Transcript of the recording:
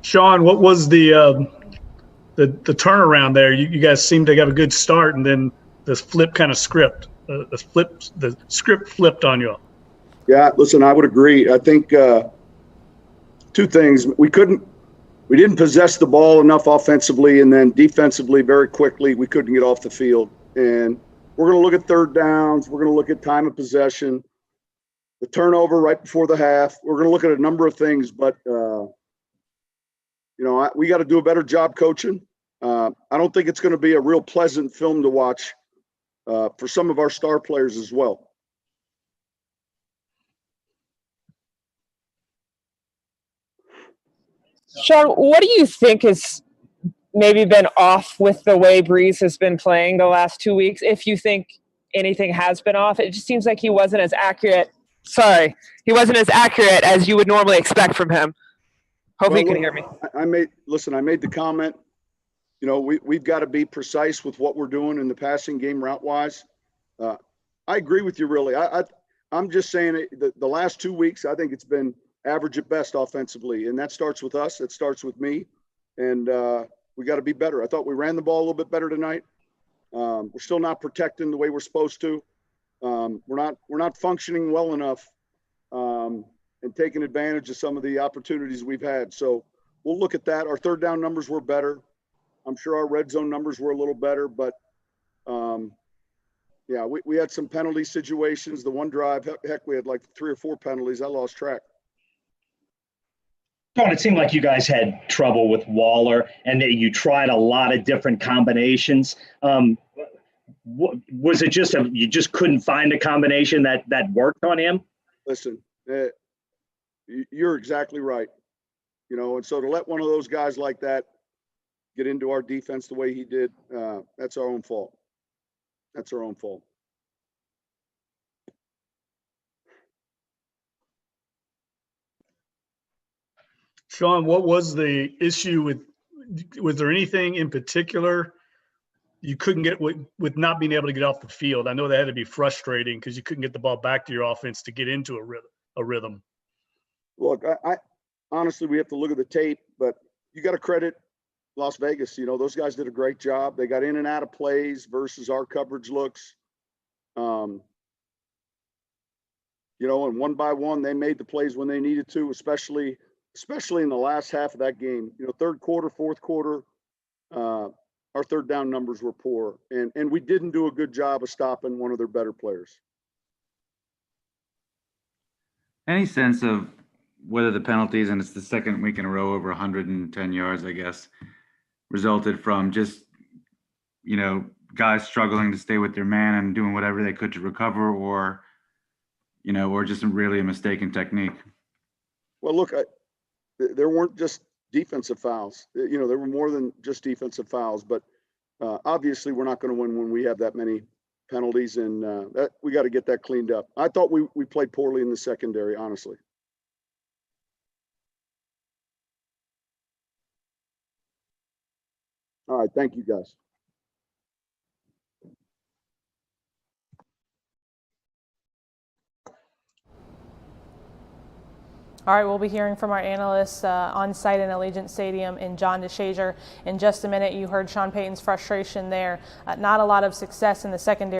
Sean, what was the turnaround there? You guys seemed to have a good start, and then this flip kind of script, the script flipped on you. Yeah, listen, I would agree. I think two things: we didn't possess the ball enough offensively, and then defensively, very quickly, we couldn't get off the field. And we're going to look at third downs. We're going to look at time of possession, the turnover right before the half. We're going to look at a number of things, but we got to do a better job coaching. I don't think it's going to be a real pleasant film to watch for some of our star players as well. Sean, what do you think has maybe been off with the way Breeze has been playing the last 2 weeks? If you think anything has been off, it just seems like he wasn't as accurate. He wasn't as accurate as you would normally expect from him. Hopefully you can hear me. I made the comment, we've got to be precise with what we're doing in the passing game route wise. I agree with you, really. I'm just saying the last 2 weeks, I think it's been average at best offensively. And that starts with us. It starts with me. And we got to be better. I thought we ran the ball a little bit better tonight. We're still not protecting the way we're supposed to. We're not functioning well enough and taking advantage of some of the opportunities we've had. So we'll look at that. Our third down numbers were better. I'm sure our red zone numbers were a little better, but we had some penalty situations. The one drive, heck, we had like 3 or 4 penalties. I lost track. Sean, it seemed like you guys had trouble with Waller and that you tried a lot of different combinations. Was it just you just couldn't find a combination that worked on him? Listen, you're exactly right. And so to let one of those guys like that get into our defense the way he did, that's our own fault. That's our own fault. Sean, what was the issue was there anything in particular you couldn't get with not being able to get off the field? I know that had to be frustrating because you couldn't get the ball back to your offense to get into a rhythm. Look, I honestly, we have to look at the tape, but you got to credit Las Vegas. Those guys did a great job. They got in and out of plays versus our coverage looks. And one by one, they made the plays when they needed to, especially in the last half of that game. Third quarter, fourth quarter, our third down numbers were poor, and we didn't do a good job of stopping one of their better players. Any sense of whether the penalties, and it's the second week in a row over 110 yards, I guess, resulted from just, guys struggling to stay with their man and doing whatever they could to recover, or just really a mistake in technique? Well, look, there weren't just defensive fouls. There were more than just defensive fouls, but obviously we're not going to win when we have that many penalties, and that we got to get that cleaned up. I thought we played poorly in the secondary, honestly. All right, thank you, guys. All right, we'll be hearing from our analysts on site in Allegiant Stadium in John DeShazier in just a minute. You heard Sean Payton's frustration there. Not a lot of success in the secondary.